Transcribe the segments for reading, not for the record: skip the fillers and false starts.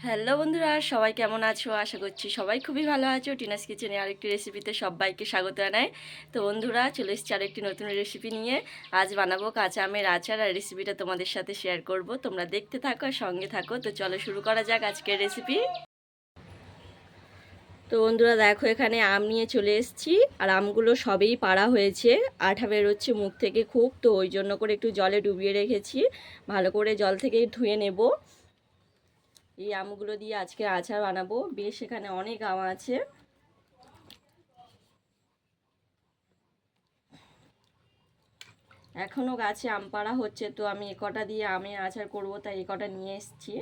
Hello বন্ধুরা, সবাই কেমন আছো? আশা করছি সবাই খুবই ভালো আছো। টিনাস কিচেনে আরেকটি রেসিপিতে সবাইকে স্বাগত জানাই। তো বন্ধুরা, চলে এসেছি আরেকটি নতুন রেসিপি নিয়ে। আজ বানাবো কাঁচা আমের আচার, আর রেসিপিটা তোমাদের সাথে শেয়ার করব। তোমরা দেখতে থাকো আর সঙ্গে থাকো। তো চলো শুরু করা যাক আজকের রেসিপি। তো বন্ধুরা দেখো, এখানে আম নিয়ে চলে এসেছি, আর আমগুলো সবেই পাড়া হয়েছে। আঠা বেরোচ্ছে মুখ থেকে খুব, তো ওই জন্য করে একটু জলে ডুবিয়ে রেখেছি। ভালো করে জল থেকে ধুয়ে নেব। এই আমগুলো দিয়ে আজকে আচার বানাবো। বেশ এখানে অনেক আম আছে। এখনো গাছে আম পাড়া হচ্ছে, তো আমি কটা দিয়ে আমের আচার করব, তাই কটা নিয়ে এসেছি।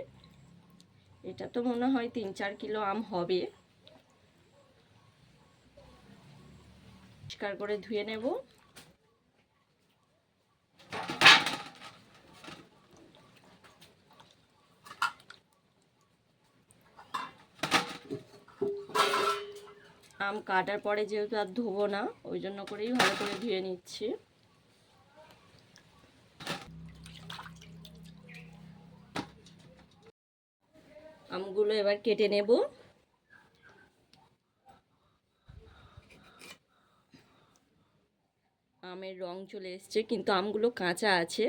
এটা তো মনে হয় 3-4 কিলো আম হবে। পরিষ্কার করে ধুয়ে নেব। আম কাটার পরে যেহেতু আর ধোবো না, ওই জন্য করেই ভালো করে ধুয়ে নিচ্ছি। আমগুলো এবার কেটে নেব। আমের রং চলে এসছে, কিন্তু আমগুলো কাঁচা আছে।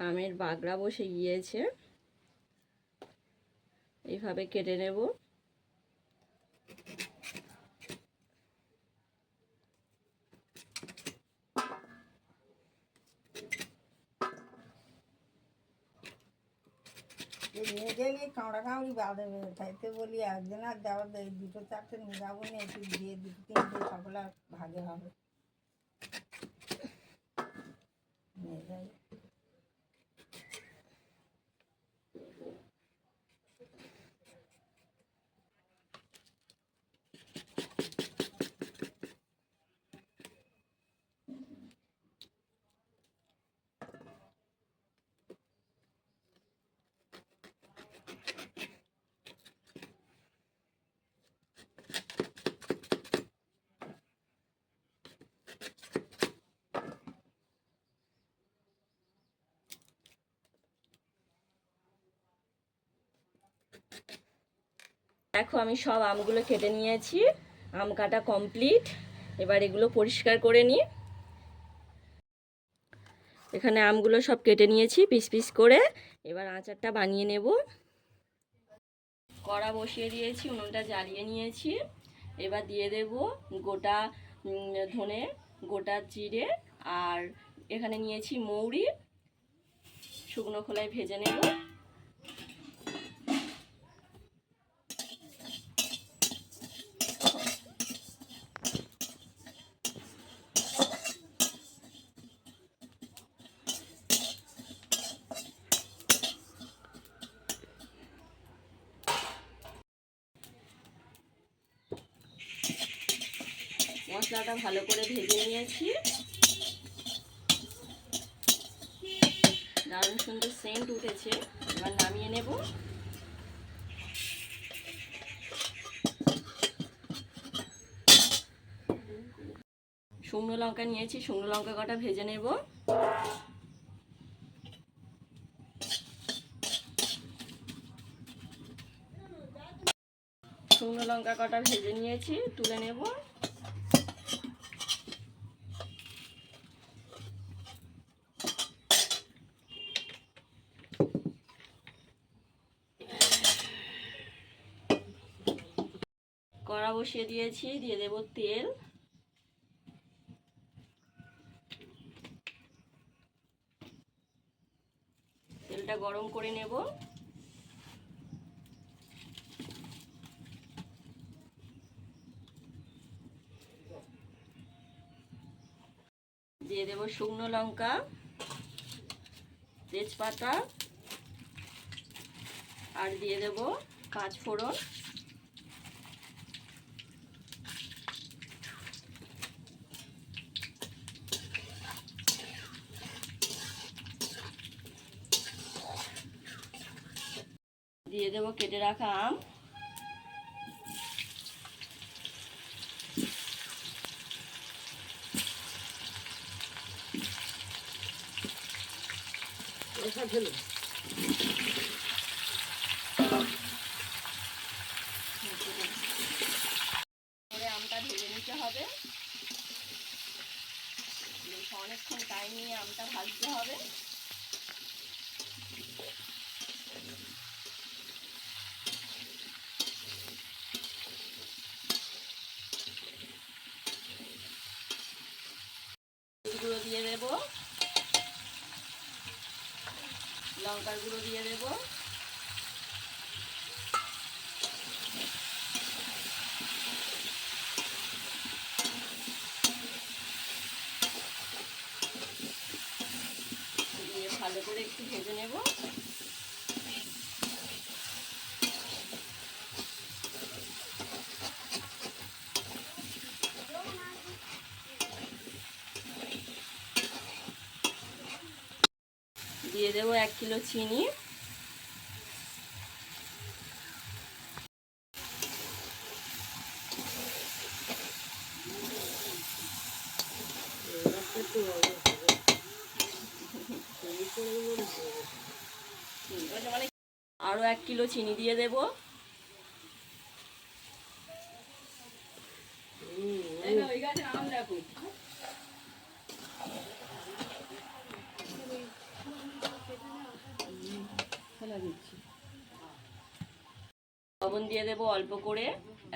আমের বাগড়া বসে গিয়েছে, এইভাবে কেটে নেব। নিয়ে গেলে কামড়া কামড়ি বাঁধে, তাইতে বলি একদিন আর দেওয়ার 2-4টে নিয়ে যাবো না, একটু দিয়ে 2-3টে সকলে ভাগে হবে নিয়ে যাই। দেখো, আমি সব আমগুলো কেটে নিয়েছি। আম কাটা কমপ্লিট। এবার এগুলো পরিষ্কার করে নিই। এখানে আমগুলো সব কেটে নিয়েছি পিস পিস করে। এবার আচারটা বানিয়ে নেব। কড়া বসিয়ে দিয়েছি, উনুনটা জ্বালিয়ে নিয়েছি। এবার দিয়ে দেব গোটা ধনে, গোটা জিরে, আর এখানে নিয়েছি মৌরি। শুকনো খোলায় ভেজে নেব। মশলাটা ভালো করে ভেজে নিয়েছি। দারুণ সুন্দর সেন্ট উঠেছে। এবার নামিয়ে নেব। শুকনো লঙ্কা নিয়েছি, শুকনো লঙ্কা কটা ভেজে নেব। শুকনো লঙ্কা কটা ভেজে নিয়েছি, তুলে নেব। কড়া বসিয়ে দিয়েছি, দিয়ে দেব তেল। তেলটা গরম করে নেব। দিয়ে দেব শুকনো লঙ্কা, তেজপাতা, আর দিয়ে দেব 5 ফোড়ন। দিয়ে দেব কেটে রাখা আম। আমটা ভেজে নিতে হবে, অনেকক্ষণ টাইম নিয়ে আমটা ভাজতে হবে। গুঁড়ো দিয়ে দেব, লঙ্কার গুঁড়ো দিয়ে দেব, দিয়ে ভালো করে একটু ভেজে নেব। দিয়ে দেব 1 কিলো চিনি, আরো 1 কিলো চিনি দিয়ে দেব। লবণ দিয়ে দেব অল্প করে,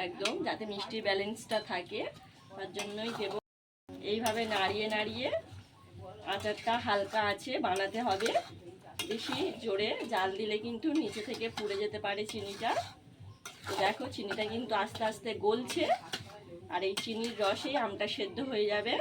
একদম যাতে মিষ্টির ব্যালেন্সটা থাকে, তার জন্যই দেব। এইভাবে নাড়িয়ে নাড়িয়ে আচারটা হালকা আছে বানাতে হবে। বেশি জোরে জাল দিলে কিন্তু নিচে থেকে পুড়ে যেতে পারে চিনিটা। তো দেখো চিনিটা কিন্তু আস্তে আস্তে গলছে, আর এই চিনির রসেই আমটা সেদ্ধ হয়ে যাবে।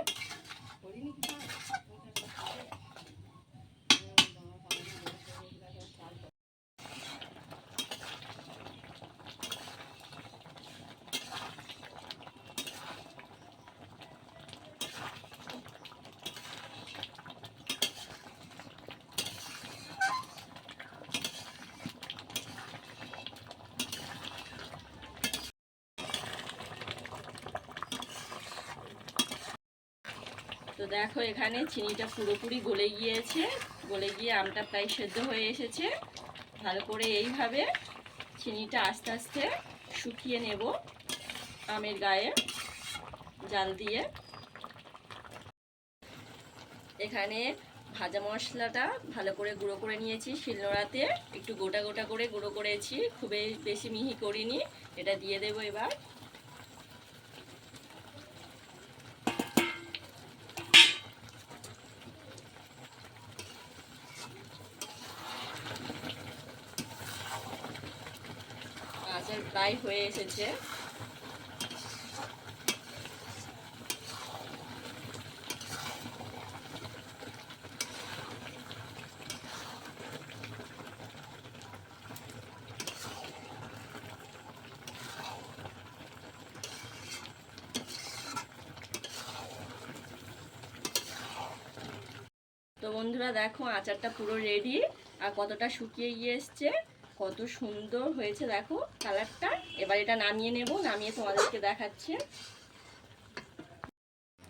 তো দেখো এখানে চিনিটা পুরোপুরি গলে গিয়েছে, গলে গিয়ে আমটা প্রায় সেদ্ধ হয়ে এসেছে। ভালো করে এইভাবে চিনিটা আস্তে আস্তে শুকিয়ে নেব আমের গায়ে জাল দিয়ে। এখানে ভাজা মশলাটা ভালো করে গুঁড়ো করে নিয়েছি শিলনোড়াতে, একটু গোটা গোটা করে গুঁড়ো করেছি, খুবই বেশি মিহি করিনি। এটা দিয়ে দেবো এবার। আচার প্রায় হয়ে এসেছে। তো বন্ধুরা দেখো আচারটা পুরো রেডি, আর কতটা শুকিয়ে গিয়ে এসছে, কত সুন্দর হয়েছে দেখো কালারটা। এবার এটা নামিয়ে নেব, নামিয়ে তোমাদেরকে দেখাচ্ছি।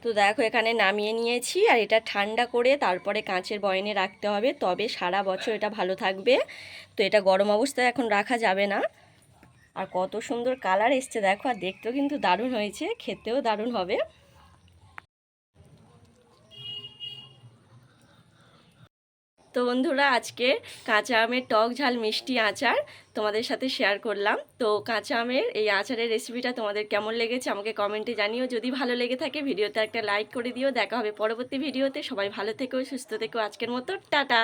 তো দেখো এখানে নামিয়ে নিয়েছি, আর এটা ঠান্ডা করে তারপরে কাঁচের বয়ামে রাখতে হবে, তবে সারা বছর এটা ভালো থাকবে। তো এটা গরম অবস্থায় এখন রাখা যাবে না। আর কত সুন্দর কালার এসছে দেখো, আর দেখতেও কিন্তু দারুণ হয়েছে, খেতেও দারুণ হবে। তো বন্ধুরা আজকে কাঁচা আমের টক ঝাল মিষ্টি আচার তোমাদের সাথে শেয়ার করলাম। তো কাঁচা আমের এই আচারের রেসিপিটা তোমাদের কেমন লেগেছে আমাকে কমেন্টে জানিও। যদি ভালো লেগে থাকে ভিডিওতে একটা লাইক করে দিও। দেখা হবে পরবর্তী ভিডিওতে। সবাই ভালো থেকো, সুস্থ থেকো। আজকের মতো টাটা।